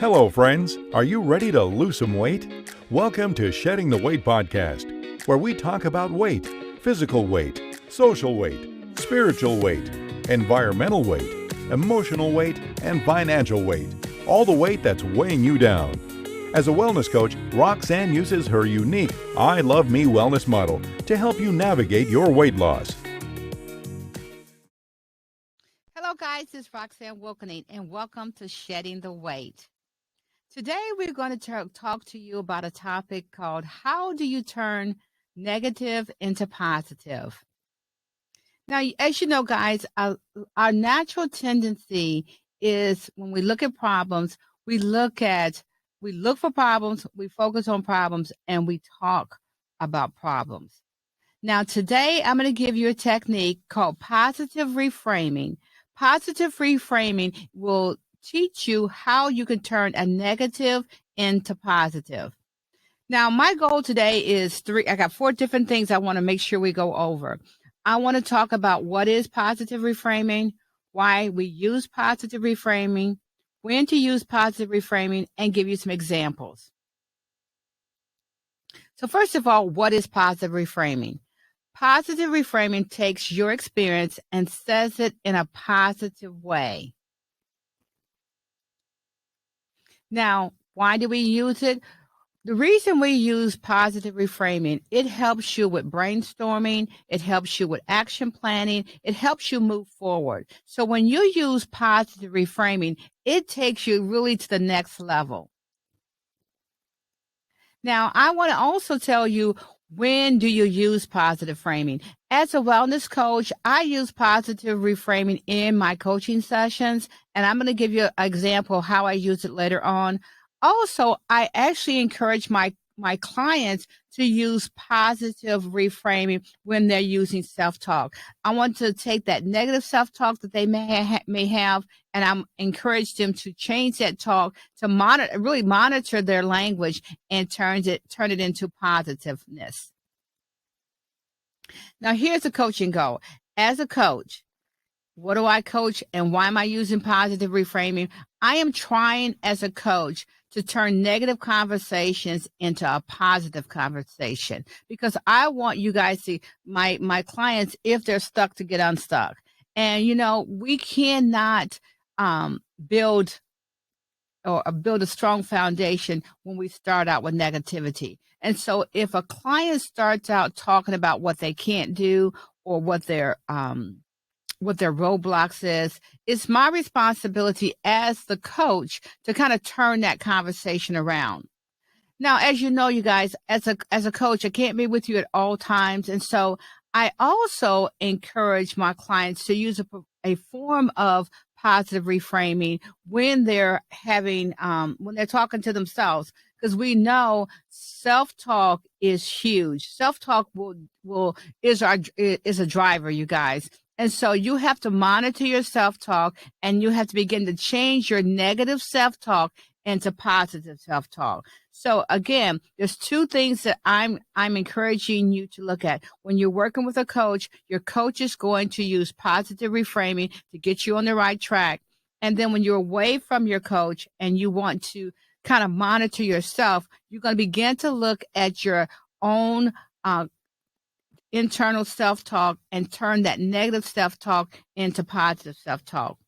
Hello, friends. Are you ready to lose some weight? Welcome to Shedding the Weight podcast, where we talk about weight, physical weight, social weight, spiritual weight, environmental weight, emotional weight, and financial weight. All the weight that's weighing you down. As a wellness coach, Roxanne uses her unique I-LUV-ME wellness model to help you navigate your weight loss. Hello guys, it's Roxanne Wilkening and welcome to Shedding the Weight. Today we're going to talk to you about a topic called how do you turn negative into positive? Now, as you know guys, our natural tendency is when we look at problems, we look for problems, we focus on problems, and we talk about problems. Now today I'm going to give you a technique called positive reframing. Positive reframing will teach you how you can turn a negative into positive. Now, my goal today is I got 4 different things I want to make sure we go over. I want to talk about what is positive reframing, why we use positive reframing, when to use positive reframing, and give you some examples. So first of all, what is positive reframing? Positive reframing takes your experience and says it in a positive way. Now, why do we use it? The reason we use positive reframing, it helps you with brainstorming, it helps you with action planning, it helps you move forward. So when you use positive reframing, it takes you really to the next level. Now, I want to also tell you, when do you use positive framing? As a wellness coach, I use positive reframing in my coaching sessions, and I'm going to give you an example of how I use it later on. Also, I actually encourage my clients to use positive reframing when they're using self-talk. I want to take that negative self-talk that they may have, and I'm encourage them to change that talk to monitor their language and turn it into positiveness. Now, here's a coaching goal. As a coach, what do I coach and why am I using positive reframing? I am trying as a coach to turn negative conversations into a positive conversation, because I want you guys to, my clients, if they're stuck, to get unstuck. And, we cannot build a strong foundation when we start out with negativity. And so if a client starts out talking about what they can't do or what their roadblocks is, it's my responsibility as the coach to kind of turn that conversation around. Now, as you know, you guys, as a coach, I can't be with you at all times. And so I also encourage my clients to use a form of positive reframing when they're when they're talking to themselves, because we know self-talk is huge. Self-talk is a driver, you guys. And so you have to monitor your self-talk, and you have to begin to change your negative self-talk into positive self-talk. So again, there's 2 things that I'm encouraging you to look at. When you're working with a coach, your coach is going to use positive reframing to get you on the right track. And then when you're away from your coach and you want to kind of monitor yourself, you're going to begin to look at your own internal self-talk and turn that negative self-talk into positive self-talk.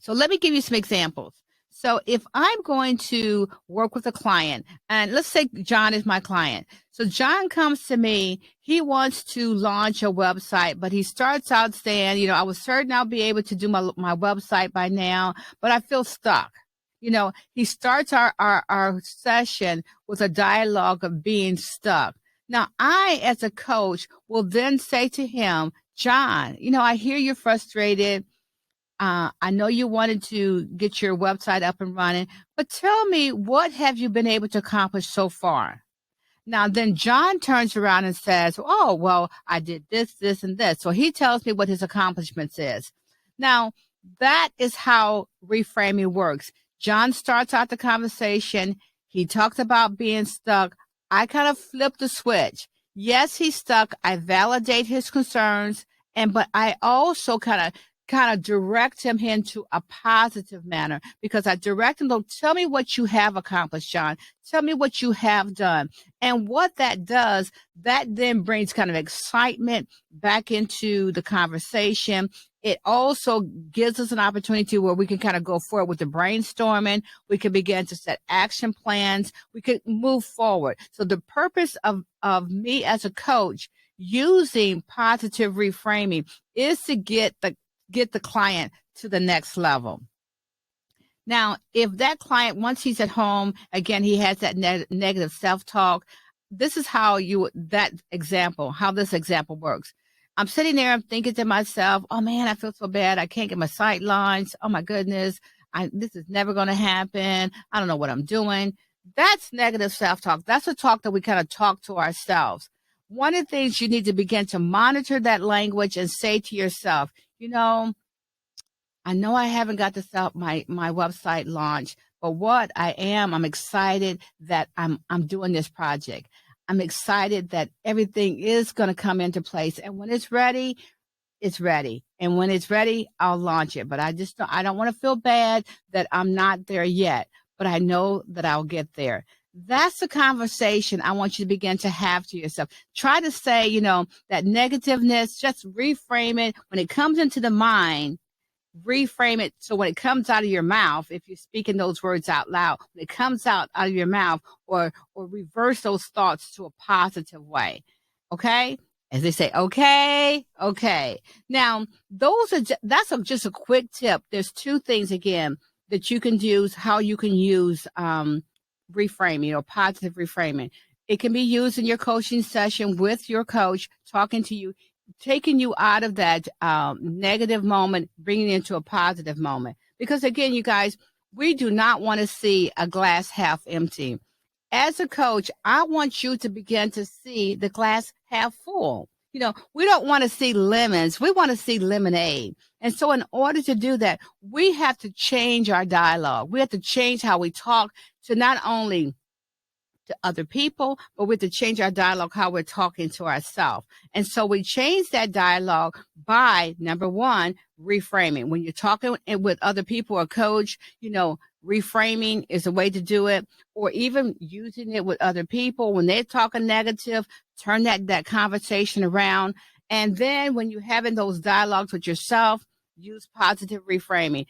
So let me give you some examples. So if I'm going to work with a client, and let's say John is my client. So John comes to me, he wants to launch a website, but he starts out saying, I was certain I'll be able to do my website by now, but I feel stuck. He starts our session with a dialogue of being stuck. Now, I, as a coach, will then say to him, John, I hear you're frustrated. I know you wanted to get your website up and running, but tell me, what have you been able to accomplish so far? Now, then John turns around and says, oh, well, I did this, this, and this. So he tells me what his accomplishments is. Now, that is how reframing works. John starts out the conversation. He talks about being stuck. I kind of flip the switch. Yes, he's stuck. I validate his concerns, but I also kind of kind of direct him into a positive manner, because I direct him to tell me what you have accomplished, John. Tell me what you have done. And what that does, that then brings kind of excitement back into the conversation. It also gives us an opportunity where we can kind of go forward with the brainstorming. We can begin to set action plans. We could move forward. So the purpose of me as a coach using positive reframing is to get the client to the next level. Now, if that client, once he's at home, again, he has that negative self-talk, this is how this example works. I'm sitting there, I'm thinking to myself, oh man, I feel so bad. I can't get my sight lines. Oh my goodness. This is never going to happen. I don't know what I'm doing. That's negative self-talk. That's a talk that we kind of talk to ourselves. One of the things you need to begin to monitor that language and say to yourself, I know I haven't got my website launched, but what I'm excited that I'm doing this project. I'm excited that everything is going to come into place. And when it's ready, it's ready. And when it's ready, I'll launch it. But I don't want to feel bad that I'm not there yet, but I know that I'll get there. That's the conversation I want you to begin to have to yourself. Try to say, that negativeness, just reframe it. When it comes into the mind, reframe it. So when it comes out of your mouth, if you're speaking those words out loud, when it comes out of your mouth, or reverse those thoughts to a positive way. Okay. As they say, okay. Now, that's just a quick tip. There's two things, again, that you can use, how you can use reframing, positive reframing. It can be used in your coaching session with your coach, talking to you, taking you out of that negative moment, bringing it into a positive moment. Because again, you guys, we do not want to see a glass half empty. As a coach, I want you to begin to see the glass half full. We don't want to see lemons. We want to see lemonade. And so in order to do that, we have to change our dialogue. We have to change how we talk to not only to other people, but we have to change our dialogue, how we're talking to ourselves. And so we change that dialogue by, number one, reframing. When you're talking with other people or coach, reframing is a way to do it, or even using it with other people. When they're talking negative, turn that conversation around. And then when you're having those dialogues with yourself, use positive reframing.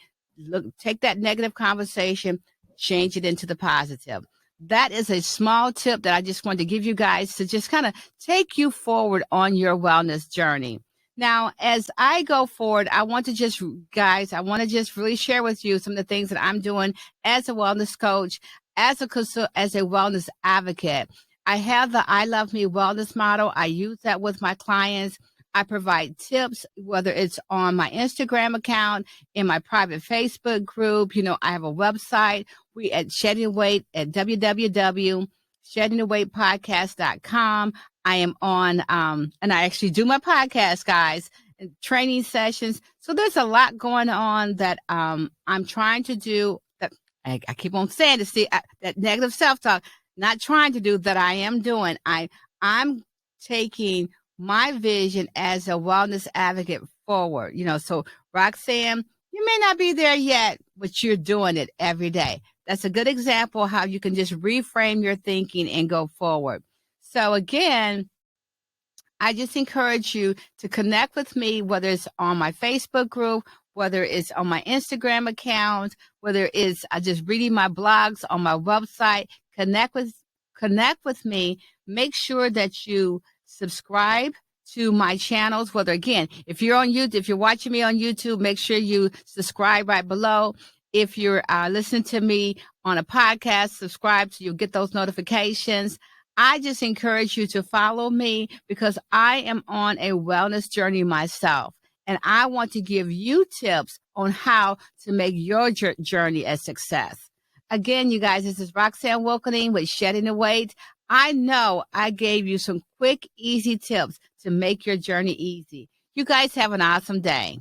Take that negative conversation, change it into the positive. That is a small tip that I just wanted to give you guys to just kind of take you forward on your wellness journey. Now, as I go forward, I want to just really share with you some of the things that I'm doing as a wellness coach, as a wellness advocate. I have the I-LUV-ME wellness model. I use that with my clients. I provide tips, whether it's on my Instagram account, in my private Facebook group. I have a website. We at Shedding Weight at www.sheddingtheweightpodcast.com. I am on, and I actually do my podcast, guys, and training sessions. So there's a lot going on that I'm trying to do that I keep on saying to see that negative self-talk, not trying to do that I am doing. I'm taking my vision as a wellness advocate forward. So Roxanne, you may not be there yet, but you're doing it every day. That's a good example of how you can just reframe your thinking and go forward. So again, I just encourage you to connect with me, whether it's on my Facebook group, whether it's on my Instagram account, whether it's just reading my blogs on my website. Connect with me. Make sure that you subscribe to my channels, whether, again, if you're on YouTube, if you're watching me on YouTube, make sure you subscribe right below. If you're listening to me on a podcast, subscribe so you'll get those notifications. I just encourage you to follow me because I am on a wellness journey myself. And I want to give you tips on how to make your journey a success. Again, you guys, this is Roxanne Wilkening with Shedding the Weight. I know I gave you some quick, easy tips to make your journey easy. You guys have an awesome day.